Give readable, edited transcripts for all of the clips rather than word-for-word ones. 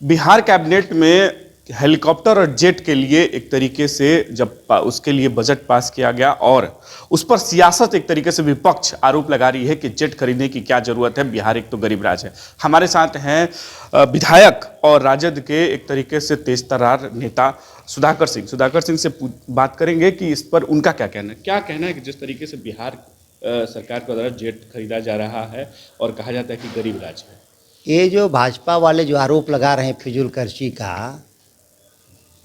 Bihar cabinet में helicopter और jet के लिए एक तरीके से जब उसके लिए बजट पास किया गया और उस पर सियासत एक तरीके से विपक्ष आरोप लगा रही है कि जेट खरीदने की क्या जरूरत है, बिहार एक तो गरीब राज्य है। हमारे साथ हैं विधायक और राजद के एक तरीके से तेज तर्रार नेता सुधाकर सिंह से बात करेंगे कि इस पर उनका क्या कहना है कि जिस तरीके से बिहार सरकार के द्वारा जेट खरीदा जा रहा है और कहा जाता है कि गरीब राज्य है। ये जो भाजपा वाले जो आरोप लगा रहे हैं फिजूल खर्ची का,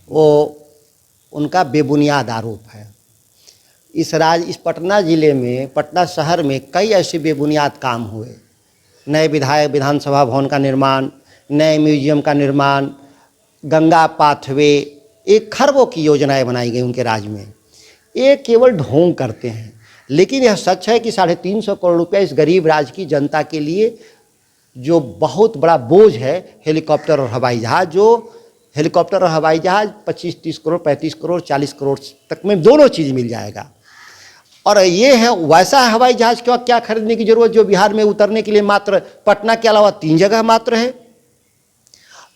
वो उनका बेबुनियाद आरोप है। इस पटना ज़िले में, पटना शहर में कई ऐसे बेबुनियाद काम हुए। नए विधानसभा भवन का निर्माण, नए म्यूजियम का निर्माण, गंगा पाथवे, एक खरबों की योजनाएं बनाई गई उनके राज में। ये केवल ढोंग करते हैं, लेकिन यह सच है कि 350 करोड़ रुपये इस गरीब राज्य की जनता के लिए जो बहुत बड़ा बोझ है, हेलीकॉप्टर और हवाई जहाज़, जो हेलीकॉप्टर और हवाई जहाज़ 25-30 करोड़, 35 करोड़, 40 करोड़ तक में दोनों चीज़ मिल जाएगा। और ये है वैसा हवाई जहाज़ क्या खरीदने की ज़रूरत जो बिहार में उतरने के लिए मात्र पटना के अलावा 3 जगह मात्र है,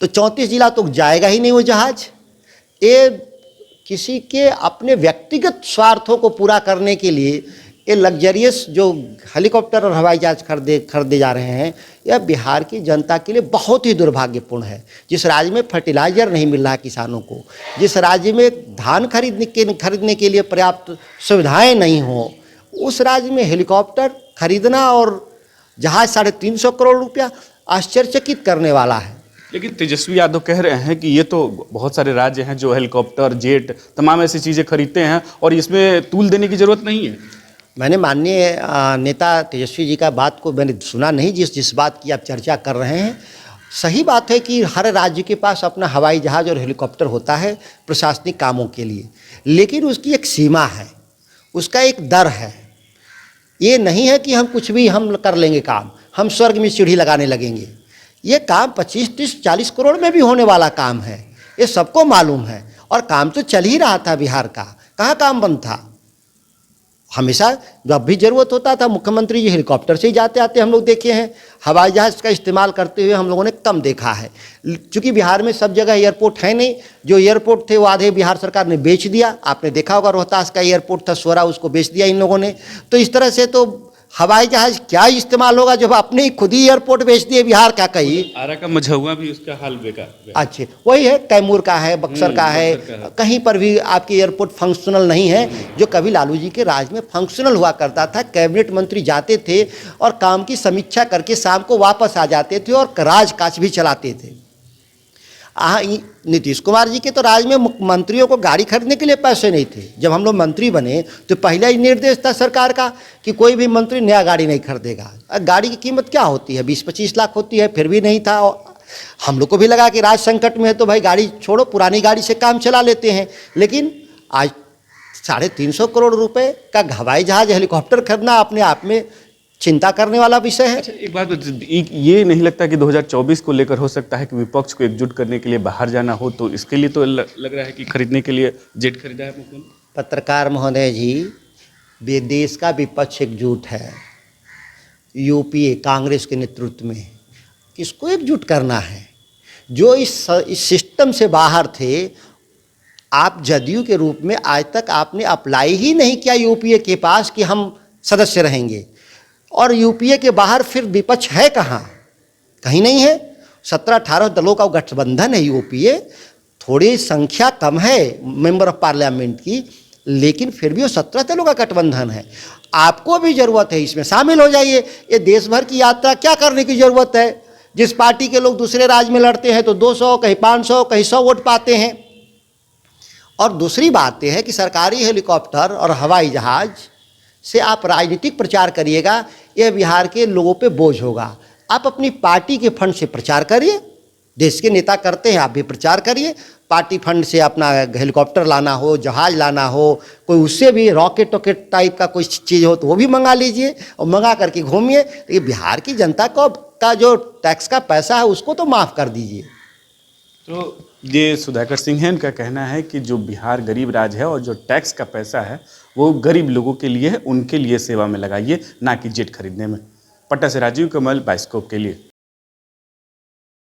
तो 34 जिला तो जाएगा ही नहीं वो जहाज़। ये किसी के अपने व्यक्तिगत स्वार्थों को पूरा करने के लिए ये लग्जरियस जो हेलीकॉप्टर और हवाई जहाज़ खरीदे जा रहे हैं, यह बिहार की जनता के लिए बहुत ही दुर्भाग्यपूर्ण है। जिस राज्य में फर्टिलाइज़र नहीं मिल रहा किसानों को, जिस राज्य में धान खरीदने के लिए पर्याप्त सुविधाएं नहीं हो, उस राज्य में हेलीकॉप्टर खरीदना और जहाज़ 350 करोड़ रुपया आश्चर्यचकित करने वाला है। लेकिन तेजस्वी यादव कह रहे हैं कि ये तो बहुत सारे राज्य हैं जो हेलीकॉप्टर, जेट, तमाम ऐसी चीज़ें खरीदते हैं और इसमें तूल देने की ज़रूरत नहीं है। मैंने माननीय नेता तेजस्वी जी का बात को मैंने सुना नहीं। जिस बात की आप चर्चा कर रहे हैं, सही बात है कि हर राज्य के पास अपना हवाई जहाज़ और हेलीकॉप्टर होता है प्रशासनिक कामों के लिए, लेकिन उसकी एक सीमा है, उसका एक दर है। ये नहीं है कि हम कुछ भी हम कर लेंगे काम, हम स्वर्ग में सीढ़ी लगाने लगेंगे। ये काम 25-30-40 करोड़ में भी होने वाला काम है, ये सबको मालूम है। और काम तो चल ही रहा था बिहार का, कहाँ काम बंद था। हमेशा जब भी ज़रूरत होता था मुख्यमंत्री जी हेलीकॉप्टर से ही जाते आते हम लोग देखे हैं। हवाई जहाज़ का इस्तेमाल करते हुए हम लोगों ने कम देखा है, क्योंकि बिहार में सब जगह एयरपोर्ट है नहीं। जो एयरपोर्ट थे वो आधे बिहार सरकार ने बेच दिया। आपने देखा होगा रोहतास का एयरपोर्ट था सोरा, उसको बेच दिया इन लोगों ने। तो इस तरह से तो हवाई जहाज़ क्या इस्तेमाल होगा जब अपने ही खुद ही एयरपोर्ट बेच दिए बिहार का। कहीं आरा का मझौआ भी उसका हाल बेकार। अच्छे वही है, कैमूर का है, बक्सर का है, कहीं पर भी आपकी एयरपोर्ट फंक्शनल नहीं है। जो कभी लालू जी के राज में फंक्शनल हुआ करता था, कैबिनेट मंत्री जाते थे और काम की समीक्षा करके शाम को वापस आ जाते थे और राज काज भी चलाते थे। नीतीश कुमार जी के तो राज में मंत्रियों को गाड़ी खरीदने के लिए पैसे नहीं थे। जब हम लोग मंत्री बने तो पहला ही निर्देश था सरकार का कि कोई भी मंत्री नया गाड़ी नहीं खरीदेगा। गाड़ी की कीमत क्या होती है, 20-25 लाख होती है, फिर भी नहीं था। हम लोग को भी लगा कि राज संकट में है तो भाई गाड़ी छोड़ो, पुरानी गाड़ी से काम चला लेते हैं। लेकिन आज 350 करोड़ रुपए का हवाई जहाज़, हेलीकॉप्टर खरीदना अपने आप में चिंता करने वाला विषय है। अच्छा, एक बात ये नहीं लगता कि 2024 को लेकर हो सकता है कि विपक्ष को एकजुट करने के लिए बाहर जाना हो, तो इसके लिए तो लग रहा है कि खरीदने के लिए जेट खरीदा है मुख्यमंत्री? पत्रकार महोदय जी, देश का विपक्ष एकजुट है। यूपीए कांग्रेस के नेतृत्व में किसको एकजुट करना है? जो इस सिस्टम से बाहर थे, आप जदयू के रूप में आज तक आपने अप्लाई ही नहीं किया यूपीए के पास कि हम सदस्य रहेंगे। और यूपीए के बाहर फिर विपक्ष है कहाँ? कहीं नहीं है। 17-18 दलों का गठबंधन है यूपीए। थोड़ी संख्या कम है मेंबर ऑफ पार्लियामेंट की, लेकिन फिर भी वो 17 दलों का गठबंधन है। आपको भी ज़रूरत है, इसमें शामिल हो जाइए। ये देश भर की यात्रा क्या करने की ज़रूरत है? जिस पार्टी के लोग दूसरे राज्य में लड़ते हैं तो 200, कहीं 500, कहीं 100 वोट पाते हैं। और दूसरी बात यह है कि सरकारी हेलीकॉप्टर और हवाई जहाज़ से आप राजनीतिक प्रचार करिएगा, यह बिहार के लोगों पे बोझ होगा। आप अपनी पार्टी के फंड से प्रचार करिए, देश के नेता करते हैं, आप भी प्रचार करिए। पार्टी फंड से अपना हेलीकॉप्टर लाना हो, जहाज़ लाना हो, कोई उससे भी रॉकेट टाइप का कोई चीज़ हो तो वो भी मंगा लीजिए और मंगा करके घूमिए। तो ये बिहार की जनता का जो टैक्स का पैसा है उसको तो माफ़ कर दीजिए। तो ये सुधाकर सिंह है, इनका कहना है कि जो बिहार गरीब राज्य है और जो टैक्स का पैसा है वो गरीब लोगों के लिए है, उनके लिए सेवा में लगाइए, ना कि जेट खरीदने में। पटना से राजीव कमल, बाइस्कोप के लिए।